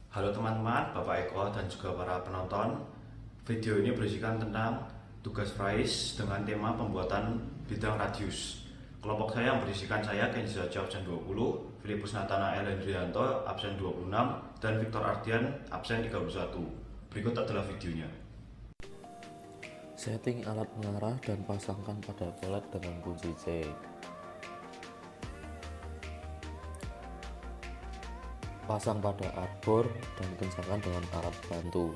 Halo teman-teman, Bapak Eko dan juga para penonton. Video ini berisikan tentang tugas Frais dengan tema pembuatan bidang radius. Kelompok saya yang berisikan saya, Kenji Saja absen 20, Filipus Nathanael Hendrianto absen 26, dan Victor Ardian absen 31. Berikut adalah videonya. Setting alat pengarah dan pasangkan pada pelet dengan kunci C. Pasang pada arbor dan kencangkan dengan alat bantu.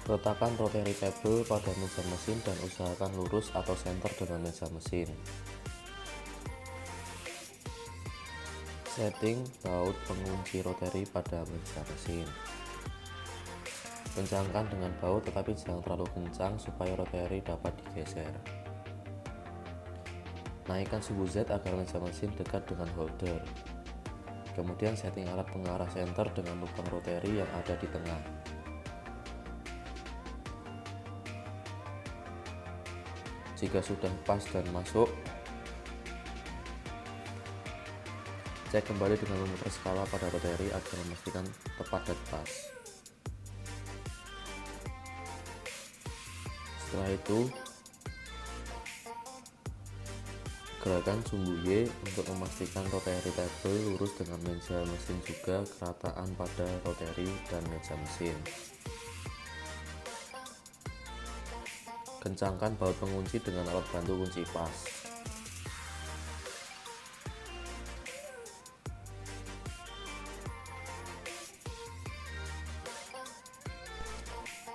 Letakkan rotary table pada meja mesin dan usahakan lurus atau center dengan meja mesin. Setting baut pengunci rotary pada meja mesin. Kencangkan dengan baut tetapi jangan terlalu kencang supaya rotary dapat digeser. Naikkan sumbu Z agar meja mesin dekat dengan holder. Kemudian setting alat pengarah center dengan lubang rotary yang ada di tengah. Jika sudah pas dan masuk, cek kembali dengan memutar skala pada rotary agar memastikan tepat dan pas. Setelah itu, gerakan sumbu Y untuk memastikan rotary table lurus dengan meja mesin juga kerataan pada rotary dan meja mesin. Kencangkan baut pengunci dengan alat bantu kunci pas.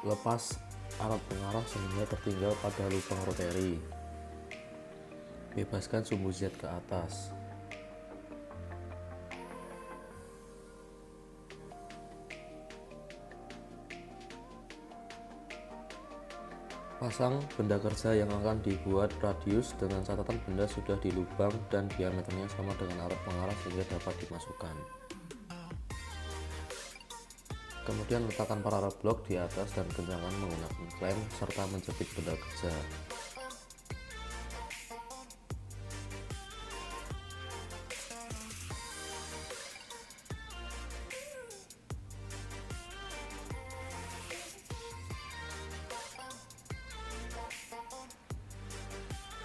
Lepas alat pengarah sehingga tertinggal pada lubang rotary. Bebaskan sumbu Z ke atas. Pasang benda kerja yang akan dibuat radius dengan catatan benda sudah di lubang dan diameternya sama dengan alat pengarah sehingga dapat dimasukkan. Kemudian letakkan paralel blok di atas dan kencangkan menggunakan klem serta menjepit benda kerja.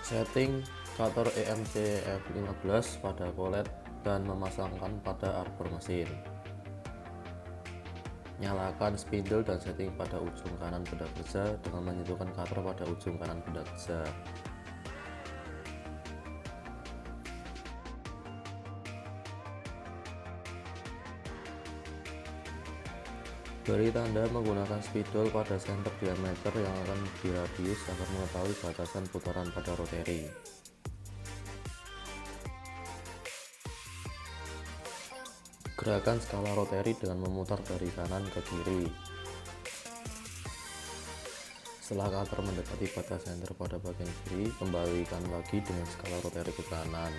Setting cutter EMC F15 pada kolet dan memasangkan pada arbor mesin. Nyalakan spindle dan setting pada ujung kanan benda kerja dengan menyentuhkan cutter pada ujung kanan benda kerja. Beri tanda menggunakan spidol pada center diameter yang akan diradius agar mengetahui batasan putaran pada rotary. Gerakan skala rotary dengan memutar dari kanan ke kiri. Setelah cutter mendekati batas center pada bagian kiri, kembalikan lagi dengan skala rotary ke kanan.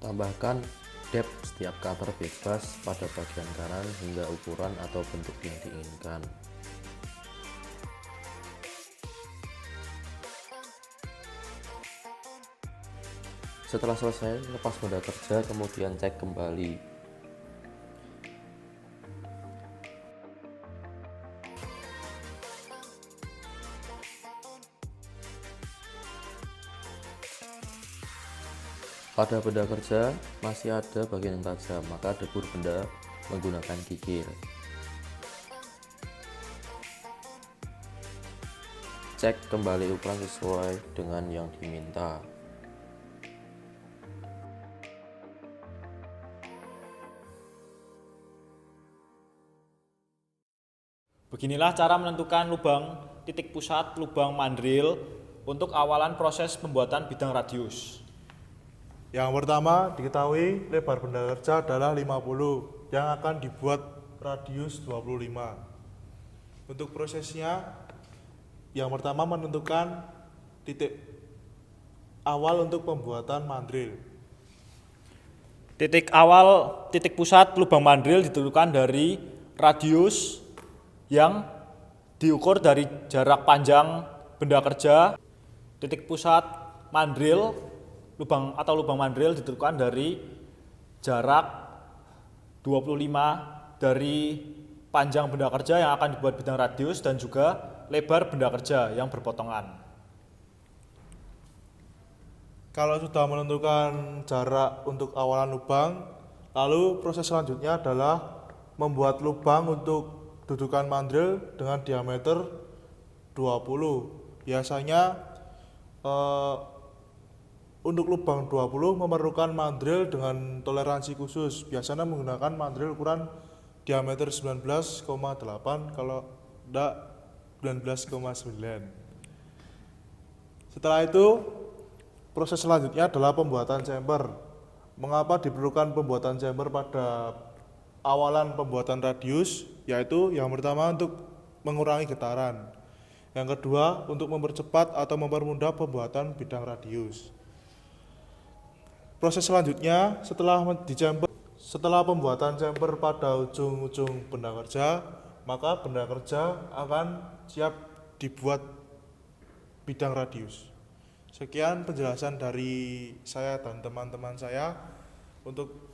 Tambahkan depth setiap cutter bebas pada bagian kanan hingga ukuran atau bentuk yang diinginkan. Setelah selesai, lepas benda kerja, kemudian cek kembali. Pada benda kerja masih ada bagian yang tajam, maka debur benda menggunakan kikir. Cek kembali ukuran sesuai dengan yang diminta. Beginilah cara menentukan lubang titik pusat lubang mandril untuk awalan proses pembuatan bidang radius. Yang pertama, diketahui lebar benda kerja adalah 50 yang akan dibuat radius 25. Untuk prosesnya, yang pertama menentukan titik awal untuk pembuatan mandril. Titik pusat lubang mandril ditentukan dari radius yang diukur dari jarak panjang benda kerja, titik pusat mandril, lubang mandril ditentukan dari jarak 25 dari panjang benda kerja yang akan dibuat bidang radius dan juga lebar benda kerja yang berpotongan. Kalau sudah menentukan jarak untuk awalan lubang, lalu proses selanjutnya adalah membuat lubang untuk dudukan mandril dengan diameter 20. Biasanya untuk lubang 20 memerlukan mandril dengan toleransi khusus. Biasanya menggunakan mandril ukuran diameter 19,8, kalau tidak 19,9. Setelah itu, proses selanjutnya adalah pembuatan chamber. Mengapa diperlukan pembuatan chamber pada awalan pembuatan radius? Yaitu yang pertama untuk mengurangi getaran. Yang kedua untuk mempercepat atau mempermudah pembuatan bidang radius. Proses selanjutnya setelah pembuatan chamber pada ujung-ujung benda kerja, maka benda kerja akan siap dibuat bidang radius. Sekian penjelasan dari saya dan teman-teman saya. Untuk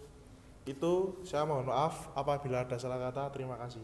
itu saya mohon maaf apabila ada salah kata. Terima kasih.